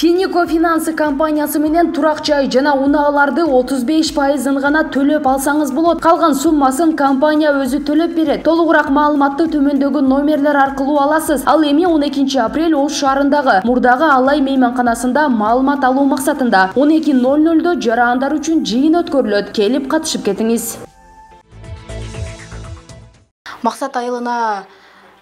Финико финансы компаниясы менен турак жай жана унааларды 35% гана төлөп алсаңыз болот. Калган суммасын компания өзү төлөп берет. Толугураак маалыматты төмөндөгү номерлер аркылуу аласыз. Ал эми 12 апрель Ош шаарындагы Мурдагы Алай мейманканасында маалымат алуу максатында 12:00 жарандар үчүн жыйын өткөрүлөт. Келип катышып кетиңиз. Максат айылына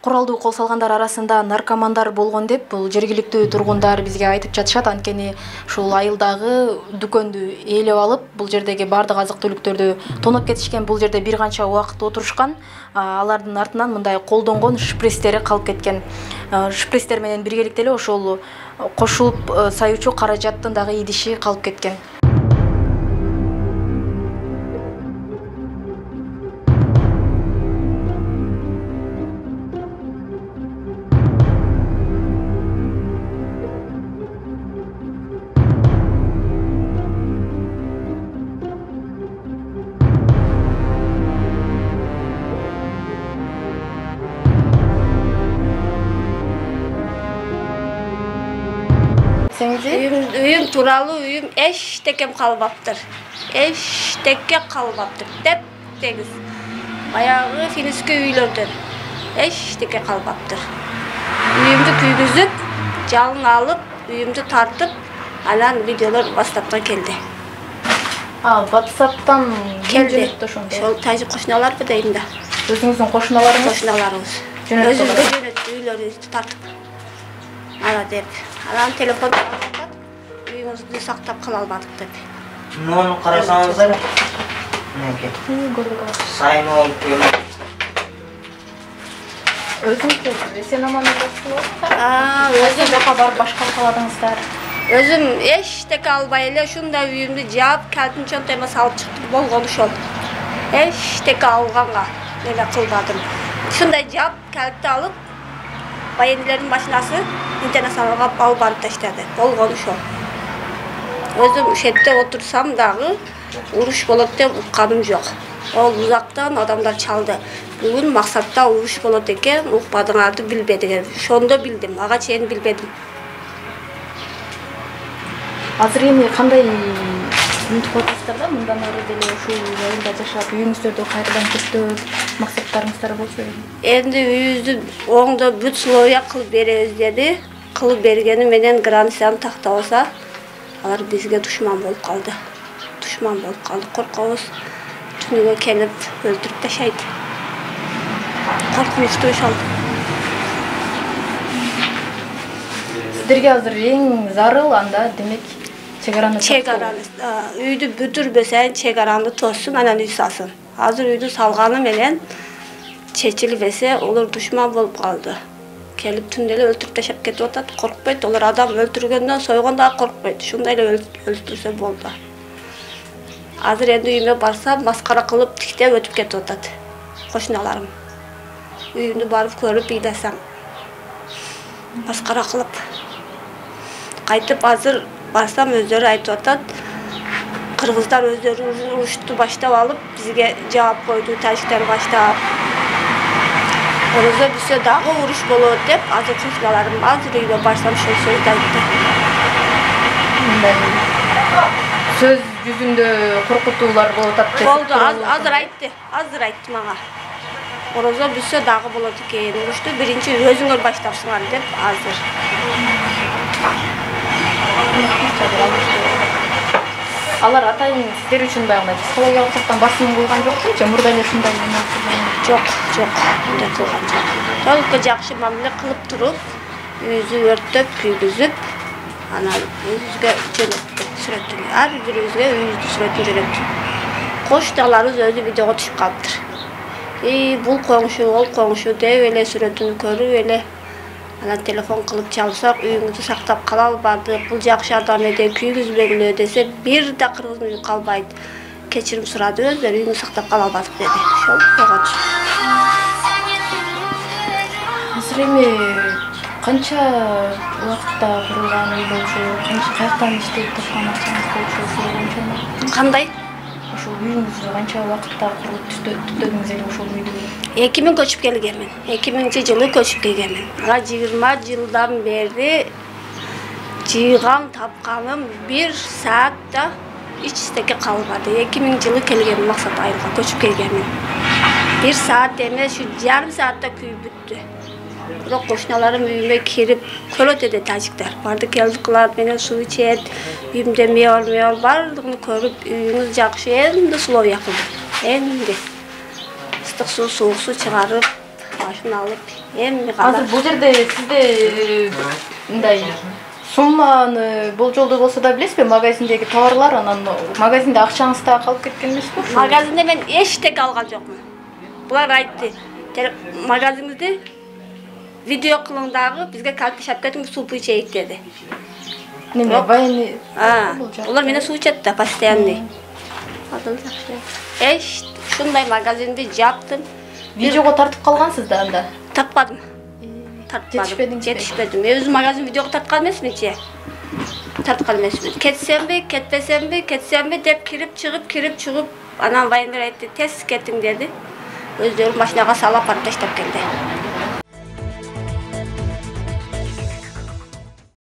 куралдуу кол салгандар арасында наркомандар болгон деп бул жергиликтүү тургундар бизге айтып жатышат. Анткени ушул айылдагы дүкөндү ээлеп алып, бул жердеги бардык азык-түлүктөрдү тоноп кетишкен. Бул жерде бир канча убакыт отурушкан. Алардын артынан мындай колдонгон шприцтери калып кеткен. Шприцтер менен биргеликте эле ошол кошулуп саюучу каражаттын дагы идиши калып кеткен. Үйüm туралы үйüm эчтекем калбаптыр. Эчтеке калбаптыр. Теп-тегиз. Баягы финиске үйлөрдөн эчтеке калбаптыр. Үйүмдү күйгүзүп, жалын алып, үйүмдү тартып, анан видеолор WhatsApp'тан келди. WhatsApp'тан келди ошондо. Ошол тажик кошуналар дейм да. Өзүңүздүн кошуналарыңыз? Кошуналарыбыз. Өзүбүздү үйлөрүбүздү тартып. Ала деп. Анан телефон үйүңүздү сактап кала албадык деп. Муну карасаңыздар. Мынакей. Сайын болуп келди. Өзүңүз эсен аман болсуңуздар? Өзүм жака барып башка каладыңыздар. Өзүм эчтеке албай эле ушундай үйүмдү жаап, калтын чөнтөймө салып чыктым. Болгон ошол. Эчтеке алганга эле кылбадым. Ушундай жаап, калтты алып, баяндылардын машинасы интернет-салонго алып барып таштады. Болгон ошол. Өзүм ушетте отурсам дагы уруш болот деп укканым жок. Ол узактан адамдар чалды. Бүгүн максатта уруш болот экен, укпадыңарды билбедиңер. Ошондо билдим, ага чейин билбедим. Азыр эми кандай үмүт кылып атасыздар да? Мындан ары деле ушул айылда жашап, үйүңүздөрдү кайрадан көтөрүп, максаттарыңыздар болсо эми. Энди үйүбүздү оңдо бүт условия кылып беребиз деди. Кылып бергени менен границаны тактабаса, алар бизге душман болуп калды. Душман болуп калды. Коркобуз. Түнүгө келип өлтүрүп ташайт. Коркунучтуу ошол. Сиздерге азыр эң зарыл анда демек чегараны үйдү бүтүрбөсөң, чегараны тоссун, анан үй салсын. Азыр үйдү салганы менен чечилбесе, олар душман болуп калды. Келип түндө эле өлтүрүп ташап кетип атат. Коркпойт, олар адам өлтүргөндөн, сойгондон коркпойт. Ушундай эле өлтүрсө болду. Азыр энди үйүмө барсам, маскара кылып тиктеп өтүп кетип атат. Кошуналарым. Үйүмдү барып көрүп ыйласам. Маскара кылып. Кайтып азыр барсам өздөрү айтып атат. Кыргыздар өздөрү урушту баштап алып, бизге жаап койду, тажиктер баштап. Орозо бүсө дагы уруш болот деп, азыр кошуналарым азыр үйгө барсам ошол сөздү айтты. Сөз жүзүндө коркутуулар болуп атат. Болду, азыр айтты мага. Орозо бүсө дагы болот экен, урушту биринчи өзүңөр баштапсыңар деп азыр. Алар атайын сиздер үчүн баягы психологиялык жактан басым кылган жокпу? Мурда эле ушундай жок, мындай кылган жок. Толук жакшы мамиле кылып туруп, үйүбүздү өрттөп, күйгүзүп, анан өзүбүзгө жөнөттү сүрөтүн. Ар бирибизге үйүбүздү сүрөтүн жөнөттү. Кошуналарыбыз өзү видеого түшүп калыптыр. Бул коңшу, ол коңшу деп эле сүрөтүн көрүп эле анан телефон кылып чалсак, үйүңүздү сактап кала албадык, бул жакшы адам эде, күйгүзбөгүлө десе, бир да кыргыздын үйү калбайт. Кечирим сурады, өздөрү үйүңдү сактап кала албадык деди. Ошол болгон. Азыр эми канча убакытта курулган үй болчу, канча каяктан иштеп тапкан акчаңыз болчу, ошол кандай? Ошол үйүңүздү канча убакытта куруп түздөдүңүз эле ошол үйдү? 2000 көчүп келгенмин. 2000-жылы көчүп келгенмин. Ага 20 жылдан бери жыйгам тапканым 1 саатта hiç isteki kalmadı. 2000 yılı kelgen Maksat Ayılga köçüp kelgenim. 1 saat emes, şu yarım saatte küy büttü. Bırak koşnalarım üyüme kirip köl ötede tacikler. Bardı keldi kılar, menen su içet, üyümde meyol, bardığını körüp üyünüz jakşı, endi sulov yakıldı. Endi. Istık su, soğuk su çıkarıp, başını alıp, endi kadar. Азыр бул жерде сизде мындай сумманы болжолдуу болсо да билесизби, магазиндеги товарлар, анан магазинде акчаңыз да калып кеткен эмеспи? Magazinde ben eştek algan jokmун. Bular aytты. Magazinimizde video kılındagı bizge kalkıp şapkatın su içeyik dedi. Неме, военный? Ular mene su içetti, постоянный. Şunday magazinde yaptım. Видеого тартып калгансыз да анда? Tartmadım. Жетишпедиңизби? Özüm magazin videoga tartkan emesmi? Tartkan emesmi? Ketsem mi dep kirip çıkıp anam bayındır aytты, tez kettin dedi. Özleri maşinaga salap partaştap geldi.